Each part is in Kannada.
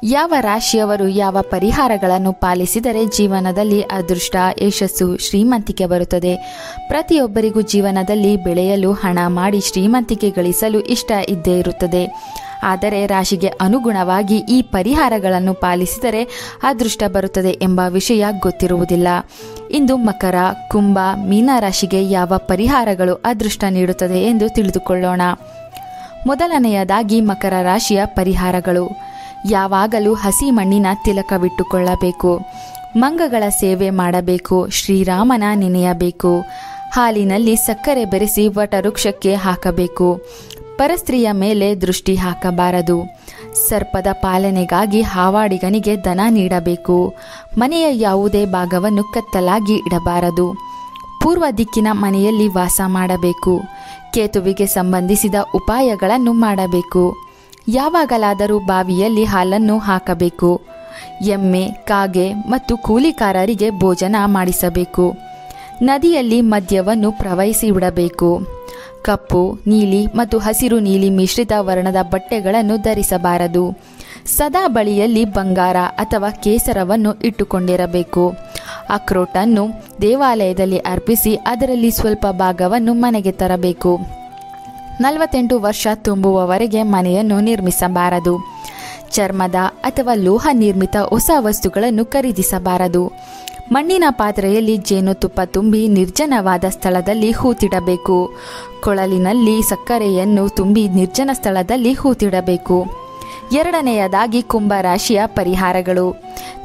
ಯಾವ ರಾಶಿಯವರು ಯಾವ ಪರಿಹಾರಗಳನ್ನು ಪಾಲಿಸಿದರೆ ಜೀವನದಲ್ಲಿ ಅದೃಷ್ಟ, ಯಶಸ್ಸು, ಶ್ರೀಮಂತಿಕೆ ಬರುತ್ತದೆ? ಪ್ರತಿಯೊಬ್ಬರಿಗೂ ಜೀವನದಲ್ಲಿ ಬೆಳೆಯಲು, ಹಣ ಮಾಡಿ ಶ್ರೀಮಂತಿಕೆ ಗಳಿಸಲು ಇಷ್ಟ ಇದ್ದೇ ಇರುತ್ತದೆ. ಆದರೆ ರಾಶಿಗೆ ಅನುಗುಣವಾಗಿ ಈ ಪರಿಹಾರಗಳನ್ನು ಪಾಲಿಸಿದರೆ ಅದೃಷ್ಟ ಬರುತ್ತದೆ ಎಂಬ ವಿಷಯ ಗೊತ್ತಿರುವುದಿಲ್ಲ. ಇಂದು ಮಕರ, ಕುಂಭ, ಮೀನ ರಾಶಿಗೆ ಯಾವ ಪರಿಹಾರಗಳು ಅದೃಷ್ಟ ನೀಡುತ್ತದೆ ಎಂದು ತಿಳಿದುಕೊಳ್ಳೋಣ. ಮೊದಲನೆಯದಾಗಿ ಮಕರ ರಾಶಿಯ ಪರಿಹಾರಗಳು. ಯಾವಾಗಲೂ ಹಸಿ ಮಣ್ಣಿನ ತಿಲಕವಿಟ್ಟುಕೊಳ್ಳಬೇಕು. ಮಂಗಗಳ ಸೇವೆ ಮಾಡಬೇಕು. ಶ್ರೀರಾಮನ ನೆನೆಯಬೇಕು. ಹಾಲಿನಲ್ಲಿ ಸಕ್ಕರೆ ಬೆರೆಸಿ ವಟವೃಕ್ಷಕ್ಕೆ ಹಾಕಬೇಕು. ಪರಸ್ತ್ರೀಯ ಮೇಲೆ ದೃಷ್ಟಿ ಹಾಕಬಾರದು. ಸರ್ಪದ ಪಾಲನೆಗಾಗಿ ಹಾವಾಡಿಗನಿಗೆ ದನ ನೀಡಬೇಕು. ಮನೆಯ ಯಾವುದೇ ಭಾಗವನ್ನು ಕತ್ತಲಾಗಿ ಇಡಬಾರದು. ಪೂರ್ವ ದಿಕ್ಕಿನ ಮನೆಯಲ್ಲಿ ವಾಸ ಮಾಡಬೇಕು. ಕೇತುವಿಗೆ ಸಂಬಂಧಿಸಿದ ಉಪಾಯಗಳನ್ನು ಮಾಡಬೇಕು. ಯಾವಾಗಲಾದರೂ ಬಾವಿಯಲ್ಲಿ ಹಾಲನ್ನು ಹಾಕಬೇಕು. ಎಮ್ಮೆ, ಕಾಗೆ ಮತ್ತು ಕೂಲಿಕಾರರಿಗೆ ಭೋಜನ ಮಾಡಿಸಬೇಕು. ನದಿಯಲ್ಲಿ ಮದ್ಯವನ್ನು ಪ್ರವಹಿಸಿ ಬಿಡಬೇಕು. ಕಪ್ಪು, ನೀಲಿ ಮತ್ತು ಹಸಿರು ನೀಲಿ ಮಿಶ್ರಿತ ವರ್ಣದ ಬಟ್ಟೆಗಳನ್ನು ಧರಿಸಬಾರದು. ಸದಾ ಬಳಿಯಲ್ಲಿ ಬಂಗಾರ ಅಥವಾ ಕೇಸರವನ್ನು ಇಟ್ಟುಕೊಂಡಿರಬೇಕು. ಅಕ್ರೋಟನ್ನು ದೇವಾಲಯದಲ್ಲಿ ಅರ್ಪಿಸಿ ಅದರಲ್ಲಿ ಸ್ವಲ್ಪ ಭಾಗವನ್ನು ಮನೆಗೆ ತರಬೇಕು. 48 ವರ್ಷ ತುಂಬುವವರೆಗೆ ಮನೆಯನ್ನು ನಿರ್ಮಿಸಬಾರದು. ಚರ್ಮದ ಅಥವಾ ಲೋಹ ನಿರ್ಮಿತ ಹೊಸ ವಸ್ತುಗಳನ್ನು ಖರೀದಿಸಬಾರದು. ಮಣ್ಣಿನ ಪಾತ್ರೆಯಲ್ಲಿ ಜೇನುತುಪ್ಪ ತುಂಬಿ ನಿರ್ಜನವಾದ ಸ್ಥಳದಲ್ಲಿ ಹೂತಿಡಬೇಕು. ಕೊಳಲಿನಲ್ಲಿ ಸಕ್ಕರೆಯನ್ನು ತುಂಬಿ ನಿರ್ಜನ ಸ್ಥಳದಲ್ಲಿ ಹೂತಿಡಬೇಕು. ಎರಡನೆಯದಾಗಿ ಕುಂಭರಾಶಿಯ ಪರಿಹಾರಗಳು.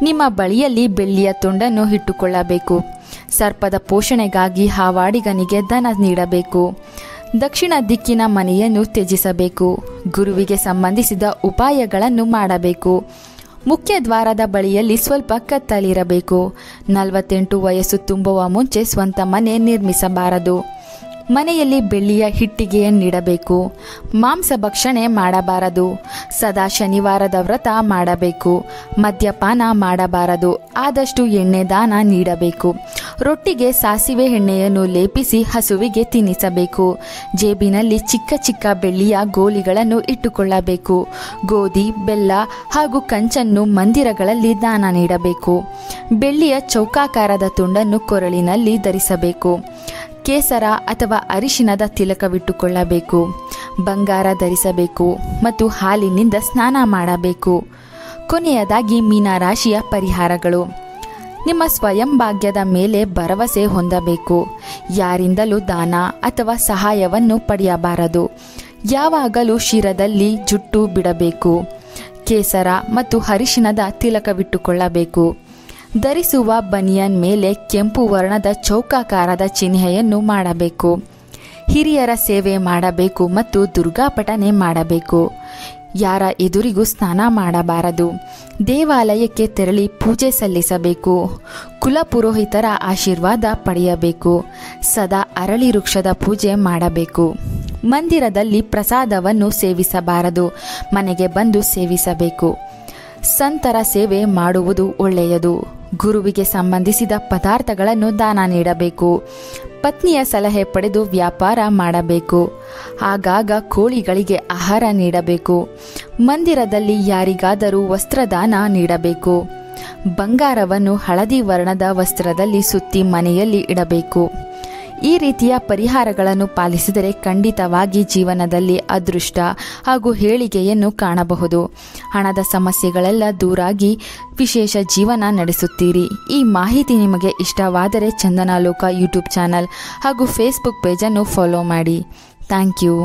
ನಿಮ್ಮ ಬಳಿಯಲ್ಲಿ ಬೆಳ್ಳಿಯ ತುಂಡನ್ನು ಇಟ್ಟುಕೊಳ್ಳಬೇಕು. ಸರ್ಪದ ಪೋಷಣೆಗಾಗಿ ಹಾವಾಡಿಗನಿಗೆ ದನ ನೀಡಬೇಕು. ದಕ್ಷಿಣ ದಿಕ್ಕಿನ ಮನೆಯನ್ನು ತ್ಯಜಿಸಬೇಕು. ಗುರುವಿಗೆ ಸಂಬಂಧಿಸಿದ ಉಪಾಯಗಳನ್ನು ಮಾಡಬೇಕು. ಮುಖ್ಯ ದ್ವಾರದ ಬಳಿಯಲ್ಲಿ ಸ್ವಲ್ಪ ಕತ್ತಲಿರಬೇಕು. 48 ವಯಸ್ಸು ತುಂಬುವ ಮುಂಚೆ ಸ್ವಂತ ಮನೆ ನಿರ್ಮಿಸಬಾರದು. ಮನೆಯಲ್ಲಿ ಬೆಳ್ಳಿಯ ಇಟ್ಟಿಗೆಯನ್ನಿಡಬೇಕು. ಮಾಂಸ ಭಕ್ಷಣೆ ಮಾಡಬಾರದು. ಸದಾ ಶನಿವಾರದ ವ್ರತ ಮಾಡಬೇಕು. ಮದ್ಯಪಾನ ಮಾಡಬಾರದು. ಆದಷ್ಟು ಎಣ್ಣೆ ದಾನ ನೀಡಬೇಕು. ರೊಟ್ಟಿಗೆ ಸಾಸಿವೆ ಎಣ್ಣೆಯನ್ನು ಲೇಪಿಸಿ ಹಸುವಿಗೆ ತಿನ್ನಿಸಬೇಕು. ಜೇಬಿನಲ್ಲಿ ಚಿಕ್ಕ ಚಿಕ್ಕ ಬೆಳ್ಳಿಯ ಗೋಲಿಗಳನ್ನು ಇಟ್ಟುಕೊಳ್ಳಬೇಕು. ಗೋಧಿ, ಬೆಲ್ಲ ಹಾಗೂ ಕಂಚನ್ನು ಮಂದಿರಗಳಲ್ಲಿ ದಾನ ನೀಡಬೇಕು. ಬೆಳ್ಳಿಯ ಚೌಕಾಕಾರದ ತುಂಡನ್ನು ಕೊರಳಿನಲ್ಲಿ ಧರಿಸಬೇಕು. ಕೇಸರ ಅಥವಾ ಅರಿಶಿನದ ತಿಲಕವಿಟ್ಟುಕೊಳ್ಳಬೇಕು. ಬಂಗಾರ ಧರಿಸಬೇಕು ಮತ್ತು ಹಾಲಿನಿಂದ ಸ್ನಾನ ಮಾಡಬೇಕು. ಕೊನೆಯದಾಗಿ ಮೀನ ರಾಶಿಯ ಪರಿಹಾರಗಳು. ನಿಮ್ಮ ಸ್ವಯಂ ಭಾಗ್ಯದ ಮೇಲೆ ಭರವಸೆ ಹೊಂದಬೇಕು. ಯಾರಿಂದಲೂ ದಾನ ಅಥವಾ ಸಹಾಯವನ್ನು ಪಡೆಯಬಾರದು. ಯಾವಾಗಲೂ ಶಿರದಲ್ಲಿ ಜುಟ್ಟು ಬಿಡಬೇಕು. ಕೇಸರ ಮತ್ತು ಅರಿಶಿನದ ತಿಲಕವಿಟ್ಟುಕೊಳ್ಳಬೇಕು. ಧರಿಸುವ ಬನಿಯನ್ ಮೇಲೆ ಕೆಂಪು ವರ್ಣದ ಚೌಕಾಕಾರದ ಚಿಹ್ನೆಯನ್ನು ಮಾಡಬೇಕು. ಹಿರಿಯರ ಸೇವೆ ಮಾಡಬೇಕು ಮತ್ತು ದುರ್ಗಾಪಠನೆ ಮಾಡಬೇಕು. ಯಾರ ಎದುರಿಗೂ ಸ್ನಾನ ಮಾಡಬಾರದು. ದೇವಾಲಯಕ್ಕೆ ತೆರಳಿ ಪೂಜೆ ಸಲ್ಲಿಸಬೇಕು. ಕುಲಪುರೋಹಿತರ ಆಶೀರ್ವಾದ ಪಡೆಯಬೇಕು. ಸದಾ ಅರಳಿ ವೃಕ್ಷದ ಪೂಜೆ ಮಾಡಬೇಕು. ಮಂದಿರದಲ್ಲಿ ಪ್ರಸಾದವನ್ನು ಸೇವಿಸಬಾರದು. ಮನೆಗೆ ಬಂದು ಸೇವಿಸಬೇಕು. ಸಂತರ ಸೇವೆ ಮಾಡುವುದು ಒಳ್ಳೆಯದು. ಗುರುವಿಗೆ ಸಂಬಂಧಿಸಿದ ಪದಾರ್ಥಗಳನ್ನು ದಾನ ನೀಡಬೇಕು. ಪತ್ನಿಯ ಸಲಹೆ ಪಡೆದು ವ್ಯಾಪಾರ ಮಾಡಬೇಕು. ಆಗಾಗ ಕೋಳಿಗಳಿಗೆ ಆಹಾರ ನೀಡಬೇಕು. ಮಂದಿರದಲ್ಲಿ ಯಾರಿಗಾದರೂ ವಸ್ತ್ರದಾನ ನೀಡಬೇಕು. ಬಂಗಾರವನ್ನು ಹಳದಿ ವರ್ಣದ ವಸ್ತ್ರದಲ್ಲಿ ಸುತ್ತಿ ಮನೆಯಲ್ಲಿ ಇಡಬೇಕು. ಈ ರೀತಿಯ ಪರಿಹಾರಗಳನ್ನು ಪಾಲಿಸಿದರೆ ಖಂಡಿತವಾಗಿ ಜೀವನದಲ್ಲಿ ಅದೃಷ್ಟ ಹಾಗೂ ಏಳಿಗೆಯನ್ನು ಕಾಣಬಹುದು. ಹಣದ ಸಮಸ್ಯೆಗಳೆಲ್ಲ ದೂರಾಗಿ ವಿಶೇಷ ಜೀವನ ನಡೆಸುತ್ತೀರಿ. ಈ ಮಾಹಿತಿ ನಿಮಗೆ ಇಷ್ಟವಾದರೆ ಚಂದನ ಲೋಕ ಯೂಟ್ಯೂಬ್ ಚಾನಲ್ ಹಾಗೂ ಫೇಸ್ಬುಕ್ ಪೇಜನ್ನು ಫಾಲೋ ಮಾಡಿ. Thank you.